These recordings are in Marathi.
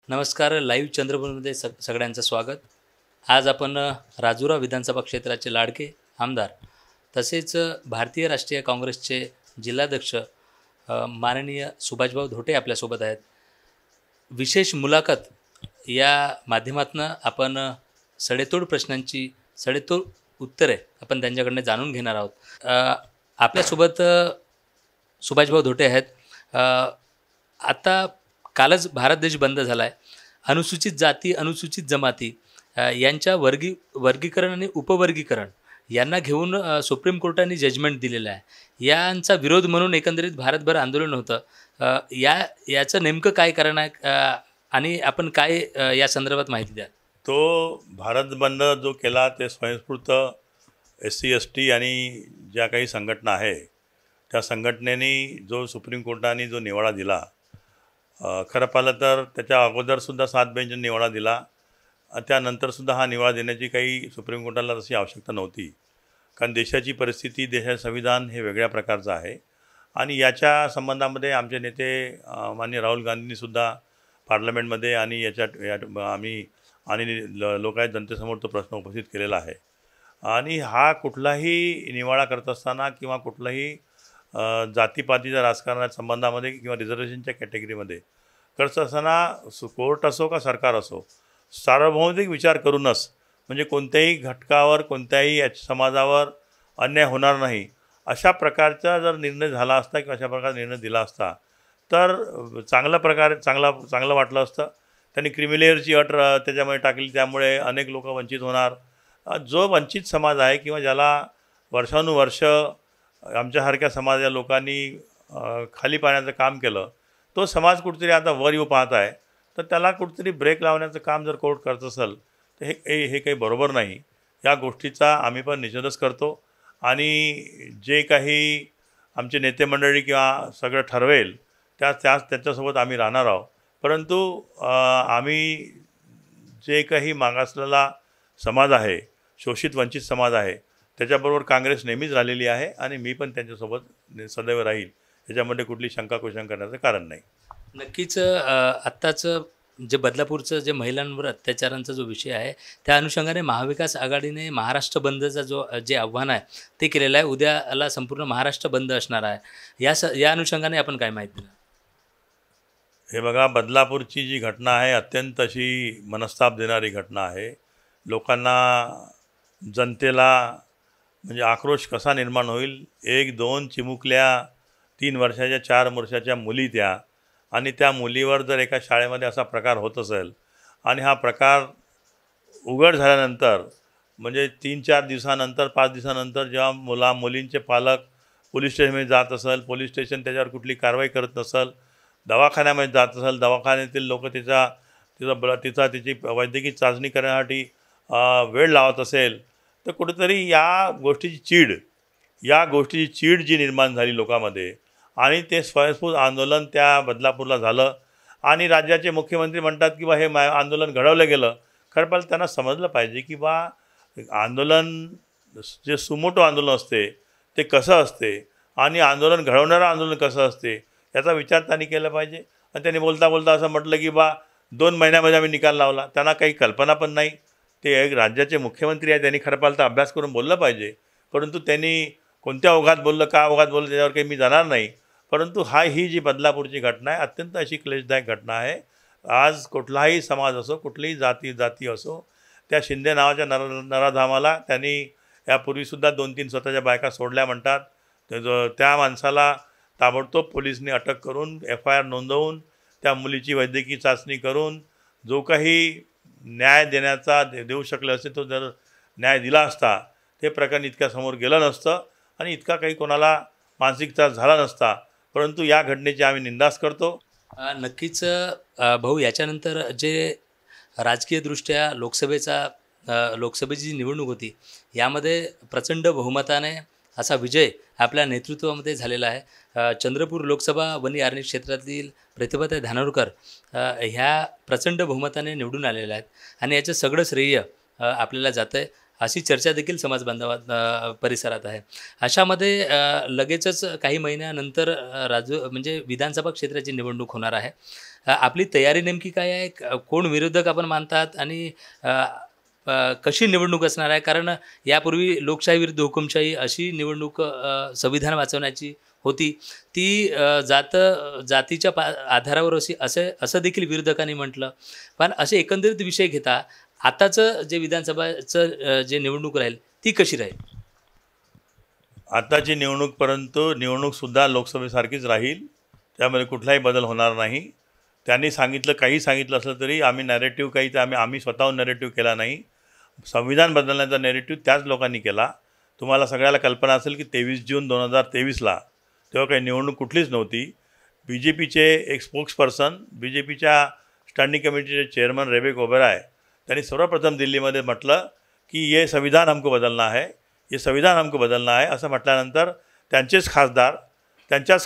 नमस्कार. लाईव्ह चंद्रपूरमध्ये सगळ्यांचं स्वागत. आज आपण राजुरा विधानसभा क्षेत्राचे लाडके आमदार तसेच भारतीय राष्ट्रीय काँग्रेसचे जिल्हाध्यक्ष माननीय सुभाषभाऊ धोटे आपल्यासोबत आहेत. विशेष मुलाखत या माध्यमातून आपण सडेतोड प्रश्नांची सडेतोड उत्तरे आपण त्यांच्याकडनं जाणून घेणार आहोत. आपल्यासोबत सुभाषभाऊ धोटे आहेत. आता कालच भारत देश बंद झाला आहे. अनुसूचित जाती अनुसूचित जमाती यांच्या वर्गीकरण आणि उपवर्गीकरण यांना घेऊन सुप्रीम कोर्टाने जजमेंट दिलेलं आहे. यांचा विरोध म्हणून एकंदरीत भारतभर आंदोलन होतं. याचं नेमकं काय कारण आहे आणि आपण काय या संदर्भात माहिती द्या. तो भारत बंद जो केला ते स्वयंस्फूर्त SC ST आणि ज्या काही संघटना आहे त्या संघटनेने जो सुप्रीम कोर्टाने जो निवाडा दिला, खरं पाहिलं तर त्याच्या अगोदरसुद्धा 7 बेंच निवाडा दिला. त्यानंतरसुद्धा हा निवाडा देण्याची काही सुप्रीम कोर्टाला तशी आवश्यकता नव्हती, कारण देशाची परिस्थिती, देशाचे संविधान हे वेगळ्या प्रकारचं आहे. आणि याच्या संबंधामध्ये आमचे नेते माननीय राहुल गांधींनीसुद्धा पार्लमेंटमध्ये आणि आम्ही लोकांच्या जनतेसमोर तो प्रश्न उपस्थित केलेला आहे. आणि हा कुठलाही निवाडा करत असताना किंवा कुठलाही जातीपातीच्या राजकारणाच्या संबंधामध्ये किंवा रिझर्वेशनच्या कॅटेगरीमध्ये करत असताना कोर्ट असो का सरकार असो, सार्वभौमिक विचार करूनच, म्हणजे कोणत्याही घटकावर कोणत्याही समाजावर अन्याय होणार नाही अशा प्रकारचा जर निर्णय झाला असता किंवा अशा प्रकारचा निर्णय दिला असता तर चांगलं वाटलं असतं. त्यांनी क्रिमिलेअरची अट त्याच्यामध्ये टाकली, त्यामुळे अनेक लोक वंचित होणार. जो वंचित समाज आहे किंवा ज्याला वर्षानुवर्ष आमच्यासारख्या समाजाच्या लोकांनी खाली पाडण्याचं काम केलं, तो समाज कुठेतरी आता वर येऊ पाहत आहे. तर त्याला कुठेतरी ब्रेक लावण्याचं काम जर कोर्ट करत असेल तर हे काही बरोबर नाही. या गोष्टीचा आम्ही पण निषेधच करतो. आणि जे काही आमचे नेते मंडळी किंवा सगळं ठरवेल त्याच्यासोबत आम्ही राहणार आहोत. परंतु आम्ही जे काही मागासलेला समाज आहे, शोषित वंचित समाज आहे, त्याच्याबरोबर काँग्रेस नेहमीच राहिलेली आहे आणि मी पण त्यांच्यासोबत सदैव राहील. याच्यामध्ये कुठली शंका कुशंका करण्याचं कारण नाही. नक्कीच आत्ताचं जे बदलापूरचं जे महिलांवर अत्याचारांचा जो विषय आहे त्या अनुषंगाने महाविकास आघाडीने महाराष्ट्र बंदचा जे आव्हान आहे ते केलेलं आहे. उद्याला संपूर्ण महाराष्ट्र बंद असणार आहे. या अनुषंगाने आपण काय माहिती द्या. हे बघा, बदलापूरची जी घटना आहे अत्यंत अशी मनस्ताप देणारी घटना आहे. लोकांना, जनतेला म्हणजे आक्रोश कसा निर्माण होईल. 1-2 चिमुकल्या 3 वर्षाच्या 4 वर्षाच्या मुली त्या, आणि त्या मुलीवर जर एका शाळेमध्ये असा प्रकार होत असेल आणि हा प्रकार उघड झाल्यानंतर म्हणजे 3-4 दिवसानंतर 5 दिवसानंतर जेव्हा मुलींचे पालक पोलीस स्टेशनमध्ये जात असेल, पोलीस स्टेशन त्याच्यावर कुठली कारवाई करत नसेल, दवाखान्यामध्ये जात असेल, दवाखान्यातील लोक तिची वैद्यकीय चाचणी करण्यासाठी वेळ लावत असेल, तर कुठेतरी या गोष्टीची चीड जी निर्माण झाली लोकांमध्ये, आणि ते स्वयंस्फूर्त आंदोलन त्या बदलापूरला झालं. आणि राज्याचे मुख्यमंत्री म्हणतात की हे आंदोलन घडवलं गेलं. खरं पाहिलं त्यांना समजलं पाहिजे की आंदोलन जे सुमोटो आंदोलन असते ते कसं असते आणि आंदोलन घडवणारं आंदोलन कसं असते याचा विचार त्यांनी केला पाहिजे. आणि त्यांनी बोलता बोलता असं म्हटलं की 2 महिन्यामध्ये आम्ही निकाल लावला. त्यांना काही कल्पना पण नाही. ते एक राज्याचे मुख्यमंत्री आहे, त्यांनी खरं पाहिलं तर अभ्यास करून बोललं पाहिजे. परंतु त्यांनी कोणत्या ओघात बोललं, का ओघात बोललं त्याच्यावर काही मी जाणार नाही. परंतु ही जी बदलापूरची घटना आहे अत्यंत अशी क्लेशदायक घटना आहे. आज कुठलाही समाज असो, कुठलीही जाती असो, त्या शिंदे नावाच्या नराधामाला त्यांनी यापूर्वीसुद्धा 2-3 स्वतःच्या बायका सोडल्या म्हणतात. त्या माणसाला ताबडतोब पोलिसांनी अटक करून FIR नोंदवून त्या मुलीची वैद्यकीय चाचणी करून जो काही न्याय देऊ शकले असते, तो जर न्याय दिला असता ते प्रकरण इतक्या समोर गेलं नसतं आणि इतका काही कोणाला मानसिक त्रास झाला नसता. परंतु या घटनेची आम्ही निंदाच करतो. नक्कीच भाऊ, याच्यानंतर जे राजकीयदृष्ट्या लोकसभेची जी निवडणूक होती यामध्ये प्रचंड बहुमताने असा विजय आपल्या नेतृत्वामध्ये झालेला आहे. चंद्रपूर लोकसभा वनी आर्णी क्षेत्रातील प्रतिभाताई धानोरकर ह्या प्रचंड बहुमताने निवडून आलेल्या आहेत आणि याचं सगळं श्रेय आपल्याला जातं आहे. अशी चर्चा देखील समाज बांधवात परिसरात आहे. अशामध्ये लगेचच काही महिन्यानंतर म्हणजे विधानसभा क्षेत्राची निवडणूक होणार आहे. आपली तयारी नेमकी काय आहे? कोण विरोधक आपण मानतात आणि अ, कशी निवडणूक असणार आहे? कारण यापूर्वी लोकशाही विरुद्ध हुकुमशाही अशी निवडणूक संविधान वाचवण्याची होती. ती जातीच्या आधारावर असं देखील विरोधकांनी म्हटलं. पण असे एकंदरीत विषय घेता आताचं जे विधानसभाचं जे निवडणूक राहील ती कशी राहील? आताची निवडणूकसुद्धा लोकसभेसारखीच राहील. त्यामध्ये कुठलाही बदल होणार नाही. त्यांनी काही सांगितलं असलं तरी आम्ही नॅरेटिव्ह आम्ही स्वतःहून नॅरेटिव्ह केला नाही. संविधान बदलण्याचा नॅरेटिव्ह त्याच लोकांनी केला. तुम्हाला सगळ्याला कल्पना असेल की 23 जून 2023ला तेव्हा काही निवडणूक कुठलीच नव्हती. BJPचे एक स्पोक्सपर्सन, BJPच्या स्टँडिंग कमिटीचे चेअरमन रेबेक ओबेरॉय त्यांनी सर्वप्रथम दिल्लीमध्ये म्हटलं की ये संविधान हमको बदलना है, ये संविधान हमको बदलना है असं म्हटल्यानंतर त्यांच्याच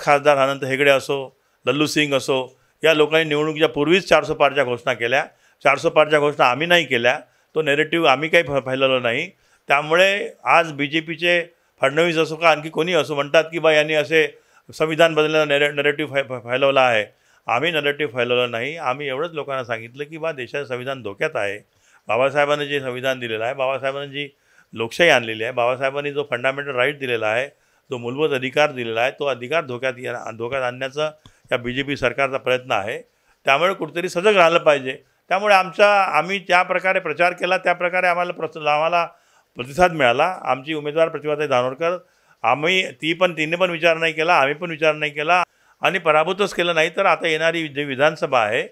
खासदार अनंत हेगडे असो, लल्लू सिंग असो, या लोकांनी निवडणुकीच्या पूर्वीच 400 पारच्या घोषणा केल्या. 400 पारच्या घोषणा आम्ही नाही केल्या. तो नेरेटिव्ह आम्ही काही फैलवलो नाही. त्यामुळे आज BJPचे फडणवीस असो का आणखी कोणी असो म्हणतात की बा यांनी असे संविधान बदलण्याचा नेरेटिव्ह फैलवला आहे. आम्ही नेरेटिव्ह फैलवलं नाही. आम्ही एवढंच लोकांना सांगितलं की बा देशाचं संविधान धोक्यात आहे. बाबासाहेबांनी जे संविधान दिलेलं आहे, बाबासाहेबांनी जी लोकशाही आणलेली आहे, बाबासाहेबांनी जो फंडामेंटल राईट दिलेला आहे, जो मूलभूत अधिकार दिलेला आहे, तो अधिकार धोक्यात आणण्याचा या BJP सरकारचा प्रयत्न आहे. त्यामुळे कुठेतरी सजग राहिलं पाहिजे. त्यामुळे आम्ही ज्या प्रकारे प्रचार केला त्या प्रकारे आम्हाला प्रतिसाद मिळाला. आमची उमेदवार प्रतिभाताई धानोरकर तिने पण विचार नाही केला, आम्ही पण विचार नाही केला आणि पराभूतच केलं नाही. तर आता येणारी जी विधानसभा आहे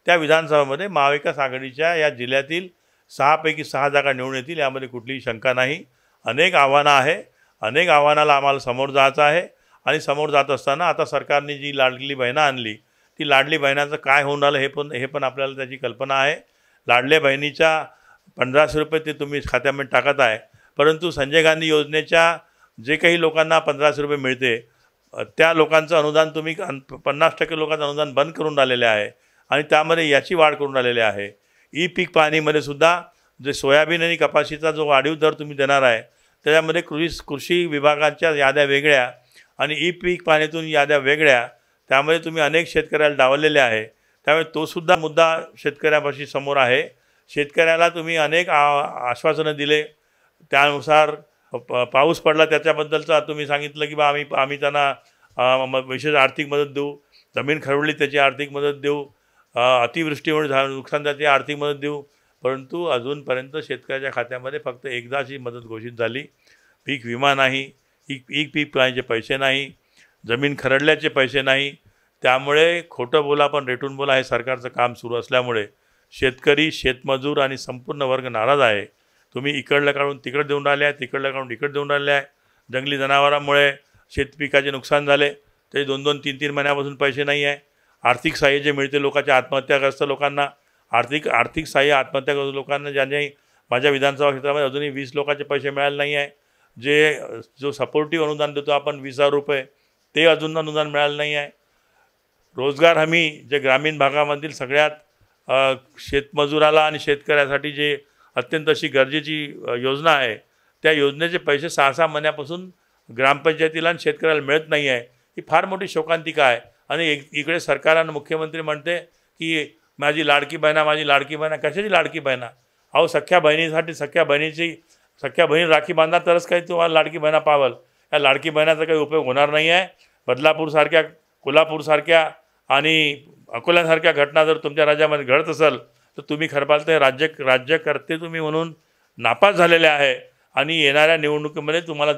त्या विधानसभामध्ये महाविकास आघाडीच्या या जिल्ह्यातील 6 पैकी 6 जागा निवडून येतील, यामध्ये कुठलीही शंका नाही. अनेक आव्हानं आहे, अनेक आव्हानाला आम्हाला समोर जायचं आहे आणि समोर जात असताना आता सरकारने जी लाडली बहिणं आणली, ती लाडली बहिणाचं काय होऊन राहिलं हे पण आपल्याला त्याची कल्पना आहे. लाडल्या बहिणीच्या 1500 रुपये ते तुम्ही खात्यामध्ये टाकत आहे, परंतु संजय गांधी योजनेच्या जे काही लोकांना 1500 रुपये मिळते त्या लोकांचं अनुदान तुम्ही 50% लोकांचं अनुदान बंद करून राहिलेले आहे आणि त्यामध्ये याची वाढ करून राहिलेली आहे. पीक पाहणीमध्ये सुद्धा जे सोयाबीन आणि कपाशीचा जो वाढीव दर तुम्ही देणार आहे त्याच्यामध्ये कृषी विभागाच्या याद्या वेगळ्या आणि पीक पाहणीतून याद्या वेगळ्या, त्यामध्ये तुम्ही अनेक शेतकऱ्याला डावललेले आहे. त्यामुळे तोसुद्धा मुद्दा शेतकऱ्यापाशी समोर आहे. शेतकऱ्याला तुम्ही अनेक आश्वासनं दिले, त्यानुसार पाऊस पडला त्याच्याबद्दलचा तुम्ही सांगितलं की बा आम्ही त्यांना विशेष आर्थिक मदत देऊ, जमीन खरवडली त्याची आर्थिक मदत देऊ, अतिवृष्टीमुळे नुकसान त्याची आर्थिक मदत देऊ, परंतु अजूनपर्यंत शेतकऱ्याच्या खात्यामध्ये फक्त एकदाची मदत घोषित झाली. पीक विमा नाही, पीक पाण्याचे पैसे नाही, जमीन खरडल्याचे पैसे नाही. त्यामुळे खोटं बोला पण रेटून बोला हे सरकारचं काम सुरू असल्यामुळे शेतकरी, शेतमजूर आणि संपूर्ण वर्ग नाराज आहे. तुम्ही इकडलं काढून तिकडे देऊन राहिले आहे, तिकडलं काढून इकडे देऊन राहिले आहे. जंगली जनावरांमुळे शेतपिकाचे नुकसान झाले, ते 2-2, 3-3 महिन्यापासून पैसे नाही आहे. आर्थिक सहाय्य जे मिळते लोकांच्या आत्महत्याग्रस्त लोकांना, आर्थिक सहाय्य आत्महत्याग्रस्त लोकांना ज्यांनी माझ्या विधानसभा क्षेत्रामध्ये अजूनही 20 लोकांचे पैसे मिळाले नाही आहे. जो सपोर्टिव्ह अनुदान देतो आपण 20,000 रुपये, ते अजून अनुदान मिळालं नाही आहे. रोजगार हमी जे ग्रामीण भागामधील सगळ्यात शेतमजुराला आणि शेतकऱ्यासाठी जे अत्यंत अशी गरजेची योजना आहे, त्या योजनेचे पैसे 6-6 महिन्यापासून ग्रामपंचायतीला आणि शेतकऱ्याला मिळत नाही आहे. ही फार मोठी शोकांतिका आहे. आणि इकडे सरकारनं मुख्यमंत्री म्हणते की माझी लाडकी बहिणा. कशाची लाडकी बहिणा? अहो सख्या बहिणी राखी बांधा तरच काही तुम्हाला लाडकी बहिणा पावल. या लाडकी बहिणाचा काही उपयोग होणार नाही आहे. बदलापूरसारख्या, कोल्हापूरसारख्या आणि अकोल्यासारख्या घटना जर तुमच्या राज्यामध्ये घडत असेल तर तुम्ही खरपालते राज्यकर्ते तुम्ही म्हणून नापास झालेले आहे आणि येणाऱ्या निवडणुकीमध्ये तुम्हाला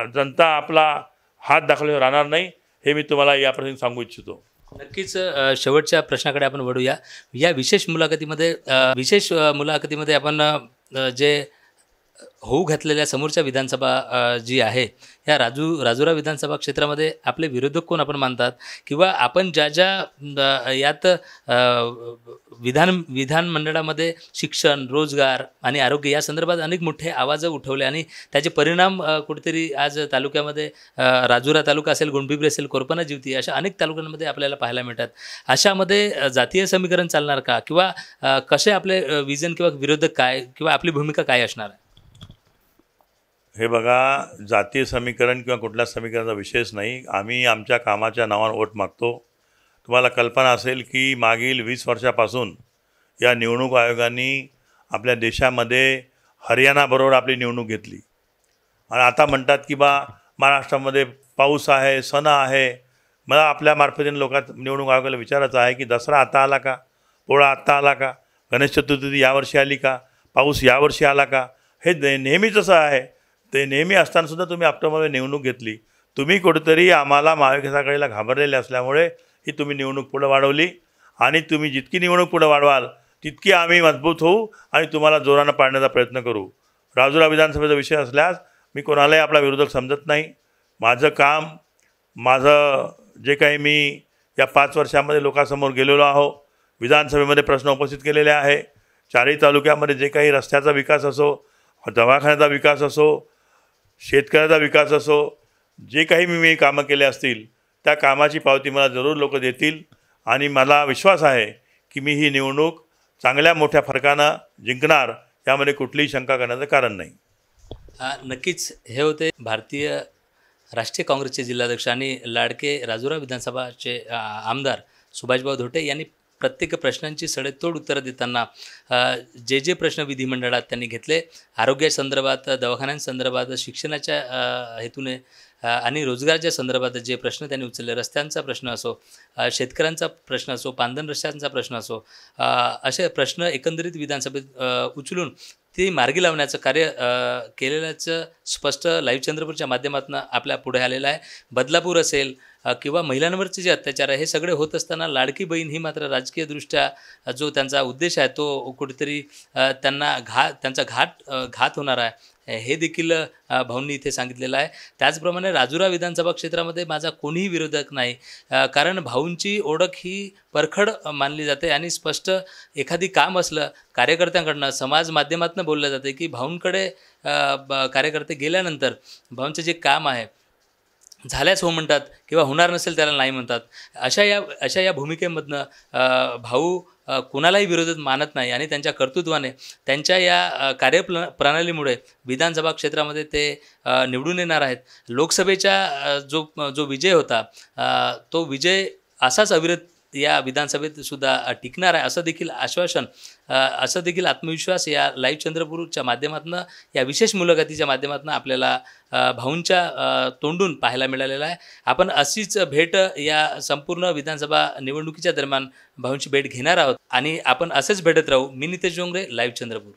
जनता आपला हात दाखवल्यावर राहणार नाही, हे मी तुम्हाला याप्रसंगी सांगू इच्छितो. नक्कीच शेवटच्या प्रश्नाकडे आपण वळूया. या विशेष मुलाखतीमध्ये आपण जे होऊ घातलेल्या समोरच्या विधानसभा जी आहे या राजुरा विधानसभा क्षेत्रामध्ये आपले विरोधक कोण आपण मानतात किंवा आपण ज्या ज्या यात विधानमंडळामध्ये शिक्षण, रोजगार आणि आरोग्य या संदर्भात अनेक मोठे आवाज उठवले आणि त्याचे परिणाम कुठेतरी आज तालुक्यामध्ये राजुरा तालुका असेल, गोंडपिंपरी असेल, कोरपना जिवती अशा अनेक तालुक्यांमध्ये आपल्याला पाहायला मिळतात. अशामध्ये जातीय समीकरण चालणार का किंवा कसे आपले विजन किंवा विरोधक काय किंवा आपली भूमिका काय असणार आहे? हे बघा, जातीय समीकरण किंवा कुठल्या समीकरणाचा विषयच नाही. आम्ही आमच्या कामाच्या नावावर वोट मागतो. तुम्हाला कल्पना असेल की मागील 20 वर्षापासून या निवडणूक आयोगाने आपल्या देशामध्ये हरियाणाबरोबर आपली निवडणूक घेतली आणि आता म्हणतात की महाराष्ट्रामध्ये पाऊस आहे, सण आहे. मला आपल्या मार्फतीने निवडणूक आयोगाला विचारायचं आहे की दसरा आता आला का, पोळा आत्ता आला का, गणेश चतुर्थी यावर्षी आली का, पाऊस यावर्षी आला का? हे नेहमीच असं आहे. ते नेहमी असतानासुद्धा तुम्ही ऑक्टोबरमध्ये निवडणूक घेतली. तुम्ही कुठेतरी आम्हाला महाविकास आघाडीला घाबरलेले असल्यामुळे ही तुम्ही निवडणूक पुढं वाढवली आणि तुम्ही जितकी निवडणूक पुढं वाढवाल तितकी आम्ही मजबूत होऊ आणि तुम्हाला जोरानं पाडण्याचा प्रयत्न करू. राजुरा विधानसभेचा विषय असल्यास मी कोणालाही आपला विरोधक समजत नाही. माझं काम, माझं जे काही मी या 5 वर्षामध्ये लोकांसमोर गेलेलो आहो, विधानसभेमध्ये प्रश्न उपस्थित केलेले आहे. 4ही तालुक्यामध्ये जे काही रस्त्याचा विकास असो, दवाखान्याचा विकास असो, शेतकऱ्याचा विकास असो, जे काही मी कामं केले असतील त्या कामाची पावती मला जरूर लोक देतील आणि मला विश्वास आहे की मी ही निवडणूक चांगल्या मोठ्या फरकानं जिंकणार, यामध्ये कुठलीही शंका करण्याचं कारण नाही. नक्कीच हे होते भारतीय राष्ट्रीय काँग्रेसचे जिल्हाध्यक्ष आणि लाडके राजुरा विधानसभाचे आमदार सुभाषभाऊ धोटे यांनी प्रत्येक प्रश्नांची सडेतोड उत्तरं देताना जे प्रश्न विधिमंडळात त्यांनी घेतले, आरोग्यासंदर्भात, दवाखान्यांसंदर्भात, शिक्षणाच्या हेतूने आणि रोजगाराच्या संदर्भात जे प्रश्न त्यांनी उचलले, रस्त्यांचा प्रश्न असो, शेतकऱ्यांचा प्रश्न असो, पांधन रस्त्यांचा प्रश्न असो, असे प्रश्न एकंदरीत विधानसभेत उचलून ती मार्गी लावण्याचं कार्य केलेल्याचं स्पष्ट लाईव्ह चंद्रपूरच्या माध्यमातून आपल्या पुढे आलेलं आहे. बदलापूर असेल किंवा महिलांवरचे जे अत्याचार आहे हे सगळे होत असताना लाडकी बहीण ही मात्र राजकीयदृष्ट्या जो त्यांचा उद्देश आहे तो कुठेतरी त्यांचा घात होणार आहे हे देखील भाऊंनी इथे सांगितलेलं आहे. त्याचप्रमाणे राजुरा विधानसभा क्षेत्रामध्ये माझा कोणीही विरोधक नाही, कारण भाऊंची ओळख ही परखड मानली जाते आणि स्पष्ट एखादी काम असलं कार्यकर्त्यांकडनं समाज माध्यमातून बोललं जाते की भाऊंकडे कार्यकर्ते गेल्यानंतर भाऊंचं जे काम आहे झाल्याच हो म्हणतात किंवा होणार नसेल त्याला नाही म्हणतात. अशा या भूमिकेमधनं भाऊ कोणालाही विरोधात मानत नाही आणि त्यांच्या कर्तृत्वाने, त्यांच्या या प्रणालीमुळे विधानसभा क्षेत्रामध्ये ते निवडून येणार आहेत. लोकसभेच्या जो विजय होता तो विजय असाच अविरत या विधानसभेत सुद्धा टिकणार आहे असं देखील आश्वासन, असं देखील आत्मविश्वास या लाईव्ह चंद्रपूरच्या माध्यमातून, या विशेष मुलाखतीच्या माध्यमातून आपल्याला भाऊंच्या तोंडून पाहायला मिळालेला आहे. आपण अशीच भेट या संपूर्ण विधानसभा निवडणुकीच्या दरम्यान भाऊंची भेट घेणार आहोत आणि आपण असेच भेटत राहू. मी नितेश जोंगरे, लाईव्ह चंद्रपूर.